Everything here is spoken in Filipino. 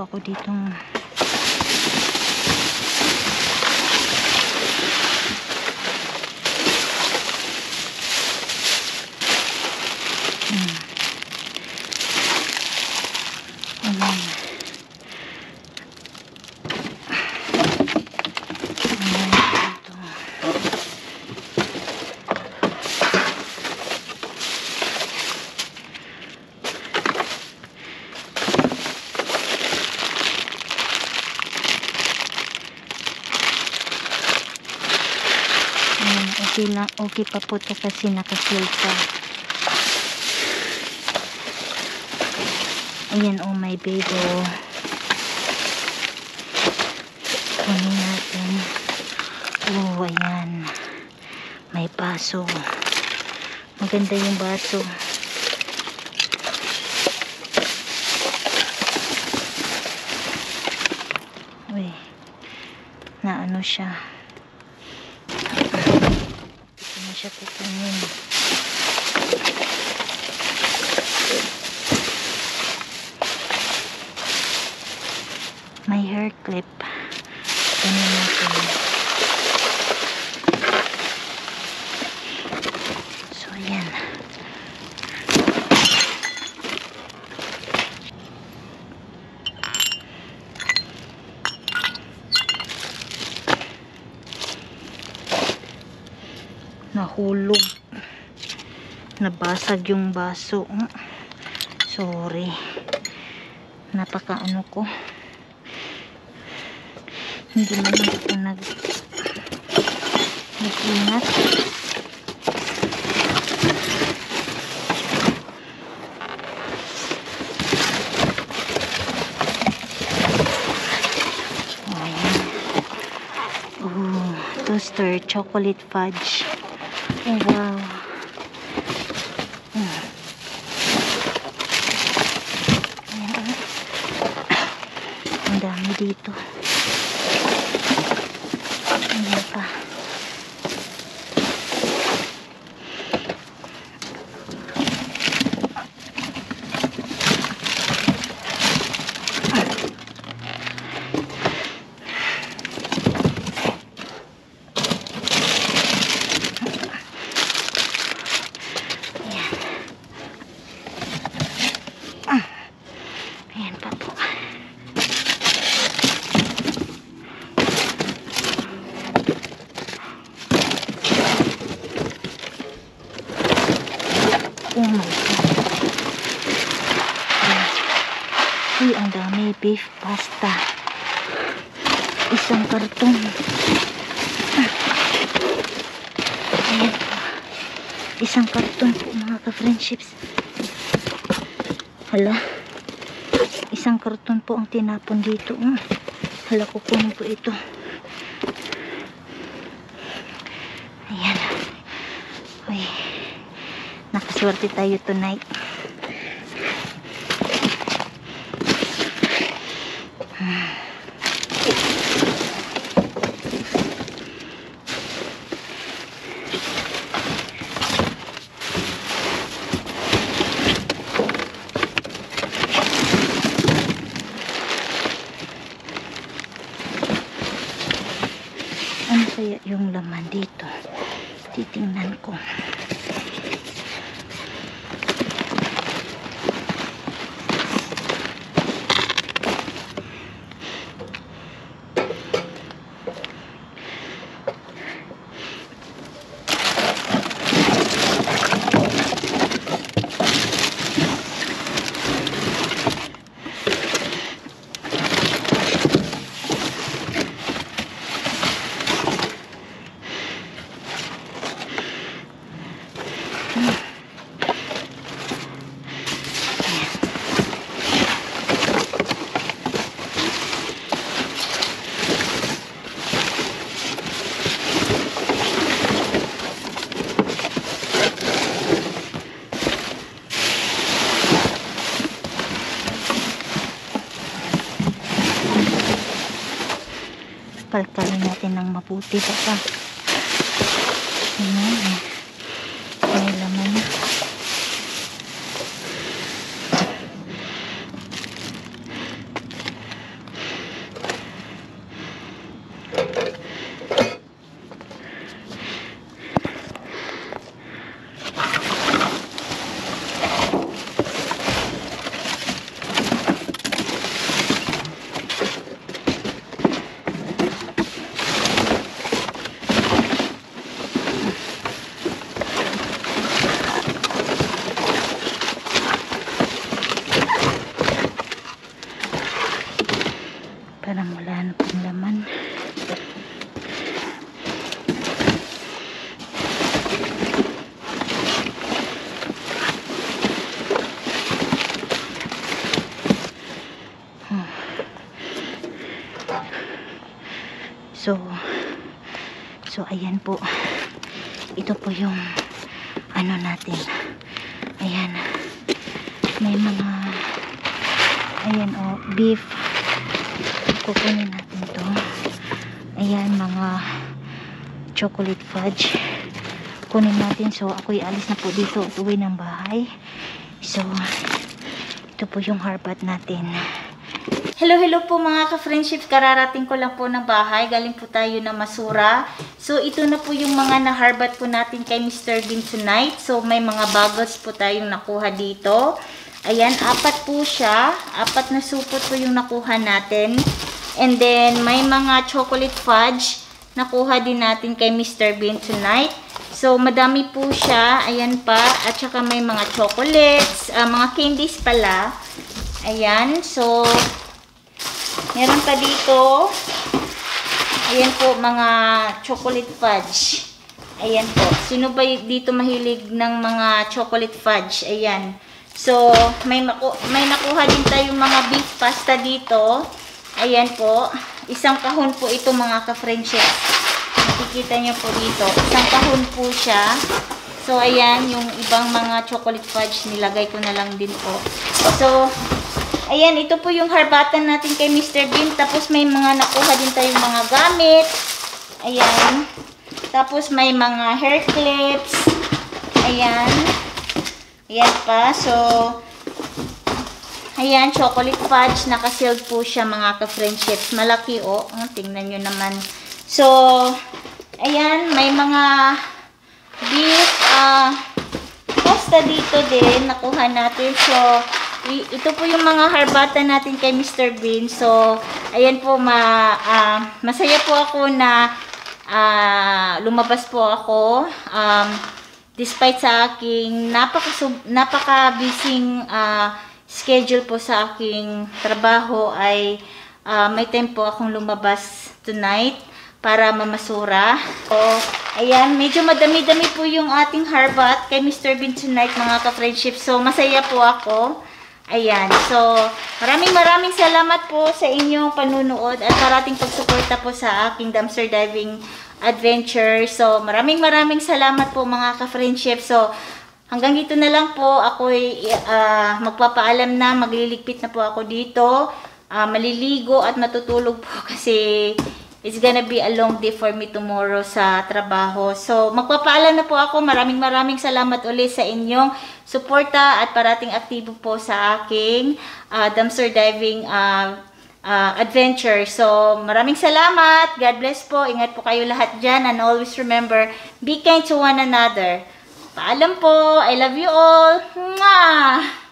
ako ditong okay lang, okay pa po ito kasi nakasil pa. Ayan, oh my baby, oh. Kunin natin. Oh, ayan, may baso, maganda yung baso. Uy, na ano siya, siya kukunin. May hair clip. Kunin natin. So, ayan. Nahulog, nabasag yung baso. Sorry, napaka ano ko, hindi naman ako nag-ingat. Oh, toaster chocolate fudge. Oh, wow. Ang dami dito. Ayan pa. Ayan pa po. Oh my God. Uy, ang dami. Beef pasta. Isang karton. Ayan po. Isang karton po, mga ka-friendships. Hala. Isang karton po ang tinapon dito. Hala, kukunin po ito. Ayan. Uy. Nakaswerte tayo tonight. Ano kaya yung laman dito? Titingnan ko. Kalkalin natin ng mabuti baka ayan, may laman na. Parang wala na pong laman. So ayan po. Ito po yung ano natin. Ayan. May mga ayan o, beef. Kukunin natin to. Ayan, mga chocolate fudge. Kunin natin. So ako'y alis na po dito at uwi ng bahay. So ito po yung harbat natin. Hello po mga ka-friendship. Kararating ko lang po ng bahay. Galing po tayo na Masura. So, ito na po yung mga naharbat po natin kay Mr. Bean tonight. So, may mga bagels po tayong nakuha dito. Ayan, 4 po siya. 4 na supot po yung nakuha natin. And then, may mga chocolate fudge nakuha din natin kay Mr. Bean tonight. So, madami po siya. Ayan pa. At saka may mga chocolates. Mga candies pala. Ayan. So, meron pa dito. Ayan po, mga chocolate fudge. Ayan po. Sino ba dito mahilig ng mga chocolate fudge? Ayan. So, may nakuha din tayong mga beef pasta dito. Ayan po. Isang kahon po ito mga ka-friendship. Nakikita nyo po dito. Isang kahon po siya. So, ayan. Yung ibang mga chocolate fudge, nilagay ko na lang din po. So, ayan, ito po yung harbatan natin kay Mr. Bean. Tapos may mga nakuha din tayong mga gamit. Ayan. Tapos may mga hair clips. Ayan. Ayan pa. So, ayan, chocolate fudge. Naka-sealed po siya mga ka-friendships. Malaki o. Oh. Tingnan nyo naman. So, ayan, may mga beef pasta dito din. Nakuha natin. So, ito po yung mga harbatan natin kay Mr. Bean. So, ayan po, masaya po ako na lumabas po ako. Despite sa aking napaka-busy schedule po sa aking trabaho, ay may time po akong lumabas tonight para mamasura. So, ayan, medyo madami-dami po yung ating harbat kay Mr. Bean tonight mga ka-friendship. So, masaya po ako. Ayan. So, maraming salamat po sa inyong panunood at parating pagsuporta po sa aking dumpster diving adventure. So, maraming salamat po mga ka-friendship. So, hanggang dito na lang po. Ako'y magpapaalam na. Magliligpit na po ako dito. Maliligo at matutulog po kasi it's gonna be a long day for me tomorrow sa trabaho. So, magpapaalam na po ako. Maraming salamat ulit sa inyong suporta at parating aktibo po sa aking dumpster diving adventure. So, maraming salamat. God bless po. Ingat po kayo lahat dyan. And always remember, be kind to one another. Paalam po. I love you all. Mwah!